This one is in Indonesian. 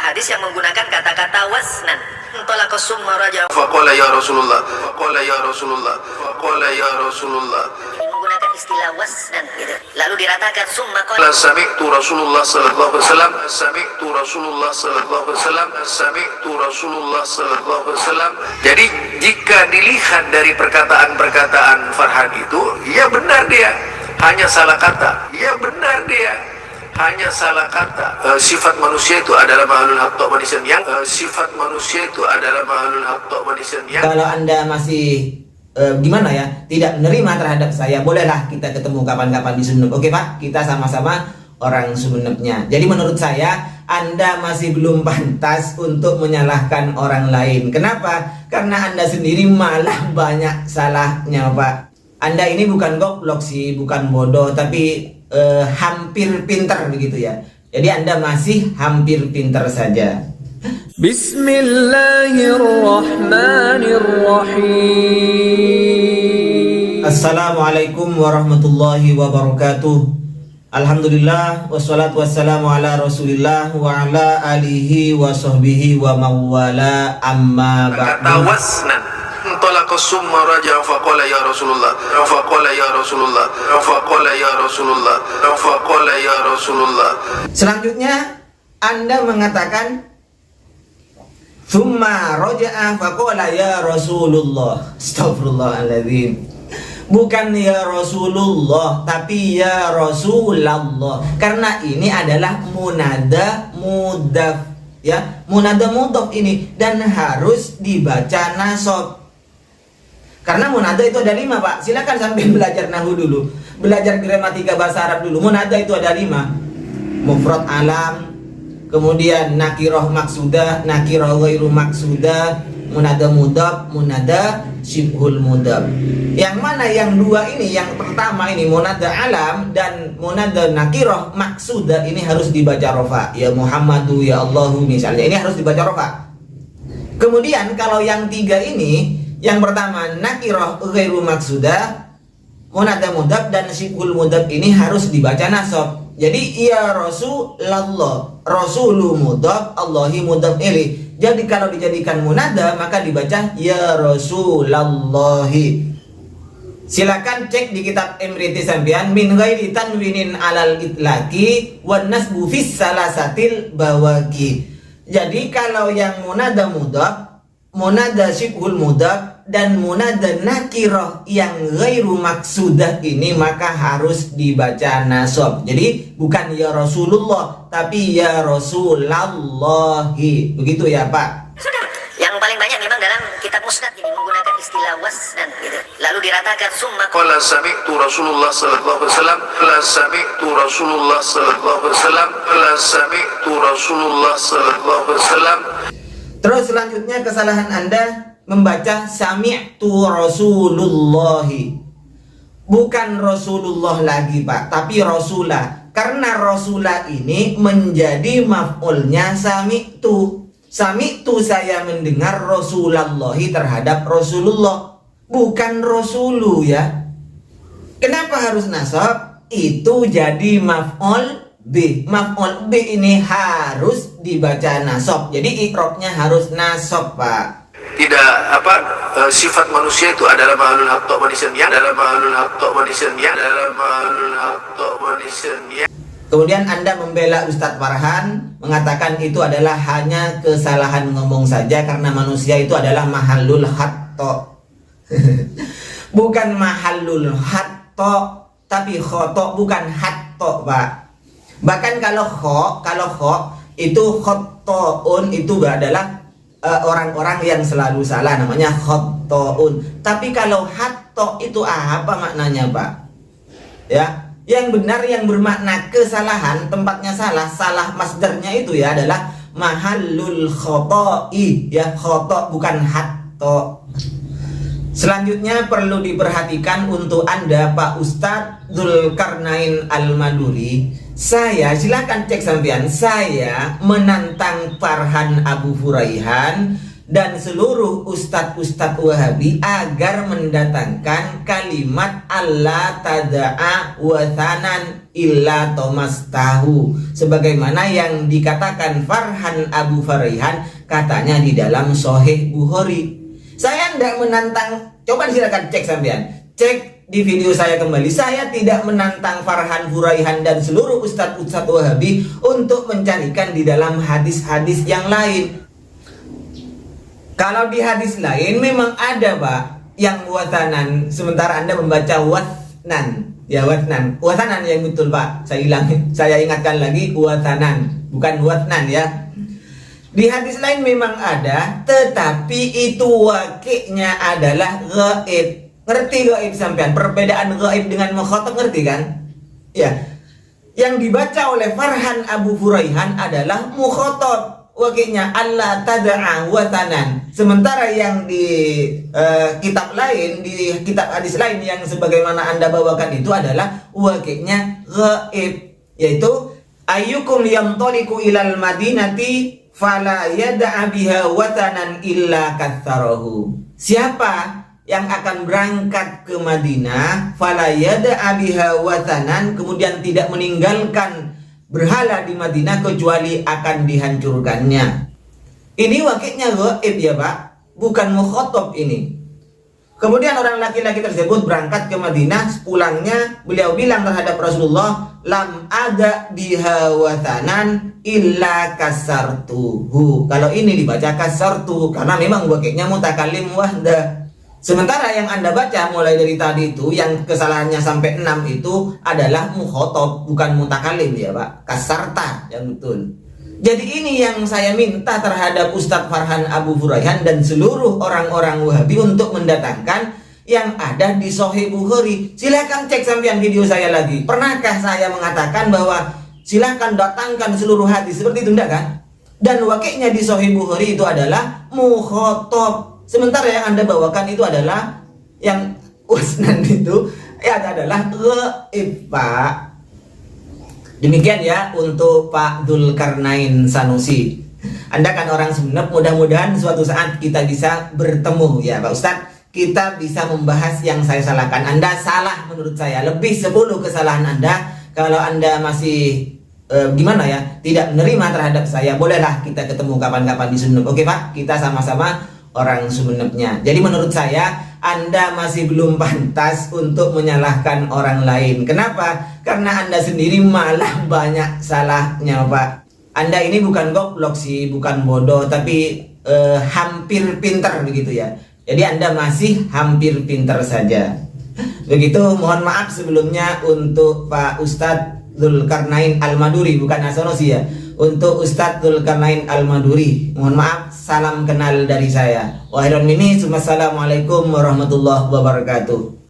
hadis yang menggunakan kata-kata wasnan. Talaqas summa raja faqala ya Rasulullah, faqala ya Rasulullah, faqala ya Rasulullah. Menggunakan istilah wasnan gitu. Lalu diratakan summa qala sami'tu Rasulullah sallallahu alaihi wasallam, sami'tu Rasulullah sallallahu alaihi wasallam, sami'tu Rasulullah sallallahu alaihi wasallam. Jadi jika dilihat dari perkataan-perkataan Farhan itu, ya benar dia, hanya salah kata. Ya benar dia, hanya salah kata. Sifat manusia itu adalah mahlul haqqa wa nisan yang sifat manusia itu adalah mahlul haqqa wa nisan yang. Kalau Anda masih gimana ya, tidak menerima terhadap saya, bolehlah kita ketemu kapan-kapan di Sumeneb. Oke Pak, kita sama-sama orang Sumenebnya. Jadi menurut saya Anda masih belum pantas untuk menyalahkan orang lain. Kenapa? Karena Anda sendiri malah banyak salahnya Pak. Anda ini bukan goblok sih, bukan bodoh, tapi hampir pintar begitu ya. Jadi Anda masih hampir pintar saja. Bismillahirrahmanirrahim. Assalamualaikum warahmatullahi wabarakatuh. Alhamdulillah wassalatu wassalamu ala Rasulillah wa ala alihi wa sahbihi wa mawala amma ba'du. Talaqas summa raja faqala ya Rasulullah, faqala ya Rasulullah, faqala ya Rasulullah, faqala ya Rasulullah. Selanjutnya Anda mengatakan summa raja'a faqala ya Rasulullah. Astagfirullahaladzim. Bukan ya Rasulullah, tapi ya Rasulullah. Karena ini adalah munada mudhaf ya, munada mudhaf ini, dan harus dibaca nasab. Karena munada itu ada 5 Pak. Silakan sampai belajar nahwu dulu, belajar gramatika bahasa Arab dulu. Munada itu ada 5. Mufrad alam, kemudian nakirah maksudah, nakirah ghairu maksudah, munada mudhaf, munada syibhul mudhaf. Yang mana yang 2 ini, yang pertama ini munada alam dan munada nakirah maksudah, ini harus dibaca rofa. Ya Muhammadu, ya Allahu misalnya, ini harus dibaca rofa. Kemudian kalau yang 3 ini, yang pertama nakirah ghairu maksudah, munada mudhaf dan syibhul mudhaf, ini harus dibaca nasab. Jadi ya Rasulullah, Rasulu mudhaf, Allahi mudhaf ilaih. Jadi kalau dijadikan munada maka dibaca ya Rasulallahi. Silakan cek di kitab Imriti sampean, min ghairi tanwinin alal itlaqi wan nasbu fis salasatil bawaqi. Jadi kalau yang munada mudhaf, munada syibhul mudhaf dan munada nakirah yang ghairu maksudah ini maka harus dibaca nasab. Jadi bukan ya Rasulullah tapi ya Rasulallahi. Begitu ya Pak. Sudah. Yang paling banyak memang dalam kitab musnad ini menggunakan istilah wasnan gitu. Lalu diratakan summa qala sami'tu Rasulullah sallallahu alaihi wasallam, qala sami'tu Rasulullah sallallahu alaihi wasallam, qala sami'tu Rasulullah sallallahu alaihi wasallam. Terus selanjutnya kesalahan Anda membaca sami'tu Rasulullahi. Bukan Rasulullah lagi Pak, tapi Rasulah. Karena Rasulah ini menjadi maf'ulnya sami'tu. Sami'tu saya mendengar Rasulullahi terhadap Rasulullah, bukan Rasulu ya. Kenapa harus nasab? Itu jadi maf'ul B. Maf'ul B ini harus dibaca nasab. Jadi ikrobnya harus nasab Pak. Tidak sifat manusia itu adalah mahlul haqqa wa nisan yang, adalah mahlul haqqa wa nisan yang, adalah mahlul haqqa wa nisan yang. Kemudian Anda membela Ustadz Farhan, mengatakan itu adalah hanya kesalahan ngomong saja karena manusia itu adalah mahallul hatto. Bukan mahallul hatto, tapi khoto, bukan hatto Pak. Bahkan kalau kho itu khotoun itu adalah orang-orang yang selalu salah, namanya khotoun. Tapi kalau hatto itu apa maknanya Pak? Ya, yang benar, yang bermakna kesalahan, tempatnya salah, salah masdarnya itu ya adalah mahallul khoto'i ya, khoto bukan hatto. Selanjutnya perlu diperhatikan untuk Anda Pak Ustadz Dzulkarnain Al-Maduri. Saya, silakan cek sampean, saya menantang Farhan Abu Furaihan dan seluruh ustadz-ustadz Wahabi agar mendatangkan kalimat Allah tada'a wathanan illa tomastahu, sebagaimana yang dikatakan Farhan Abu Faraihan katanya di dalam Sahih Bukhari. Saya tidak menantang, coba silakan cek sampean, cek di video saya kembali. Saya tidak menantang Farhan Furaihan dan seluruh ustadz-ustadz Wahabi untuk mencarikan di dalam hadis-hadis yang lain. Kalau di hadis lain memang ada Pak yang watanan, sementara Anda membaca watnan. Ya watnan yang betul Pak. Saya ingatkan lagi, watanan bukan watnan ya. Di hadis lain memang ada, tetapi itu wakilnya adalah gaib. Ngerti gaib sampean? Perbedaan gaib dengan mukhatab ngerti kan? Ya. Yang dibaca oleh Farhan Abu Furaihan adalah mukhatab. Wakilnya Allah tada'a watanan. Sementara yang di kitab lain, di kitab hadis lain yang sebagaimana Anda bawakan itu adalah wakilnya gaib, yaitu ayyukum yantaliqu ilal madinati fala yada'a biha watanan illa katsarahu. Siapa yang akan berangkat ke Madinah fala yada'a biha watanan, kemudian tidak meninggalkan berhala di Madinah kecuali akan dihancurkannya. Ini wakilnya gaib ya Pak, bukan mukhatab ini. Kemudian orang laki-laki tersebut berangkat ke Madinah, pulangnya beliau bilang terhadap Rasulullah, lam ada biha watanan illa kasartuhu. Kalau ini dibaca kasartu karena memang wakilnya mutakallim wahda. Sementara yang Anda baca mulai dari tadi itu, yang kesalahannya sampai 6 itu adalah mukhatab, bukan mutakalim ya Pak. Kasarta yang betul. Jadi ini yang saya minta terhadap Ustadz Farhan Abu Furaihan dan seluruh orang-orang Wahabi untuk mendatangkan yang ada di Sahih Bukhari. Silahkan cek sampean video saya lagi. Pernahkah saya mengatakan bahwa silahkan datangkan seluruh hadis seperti itu, enggak kan? Dan wakilnya di Sahih Bukhari itu adalah mukhatab. Sementara yang Anda bawakan itu adalah yang wasnan itu ya adalah gaib Pak. Demikian ya untuk Pak Dzulkarnain Sanusi. Anda kan orang Sunnah, mudah-mudahan suatu saat kita bisa bertemu ya Pak Ustadz. Kita bisa membahas yang saya salahkan. Anda salah menurut saya, lebih 10 kesalahan Anda. Kalau Anda masih gimana ya, tidak menerima terhadap saya, bolehlah kita ketemu kapan-kapan di Sunnah. Oke Pak, kita sama-sama orang Sumenepnya. Jadi menurut saya Anda masih belum pantas untuk menyalahkan orang lain. Kenapa? Karena Anda sendiri malah banyak salahnya Pak. Anda ini bukan goblok sih, bukan bodoh, tapi hampir pinter begitu ya. Jadi Anda masih hampir pinter saja. Begitu, mohon maaf sebelumnya untuk Pak Ustadz Dzulkarnain Al-Maduri, bukan As-Sanusi ya. Untuk Ustadz Dzulkarnain Al-Maduri, mohon maaf, salam kenal dari saya. Wassalamualaikum warahmatullahi wabarakatuh.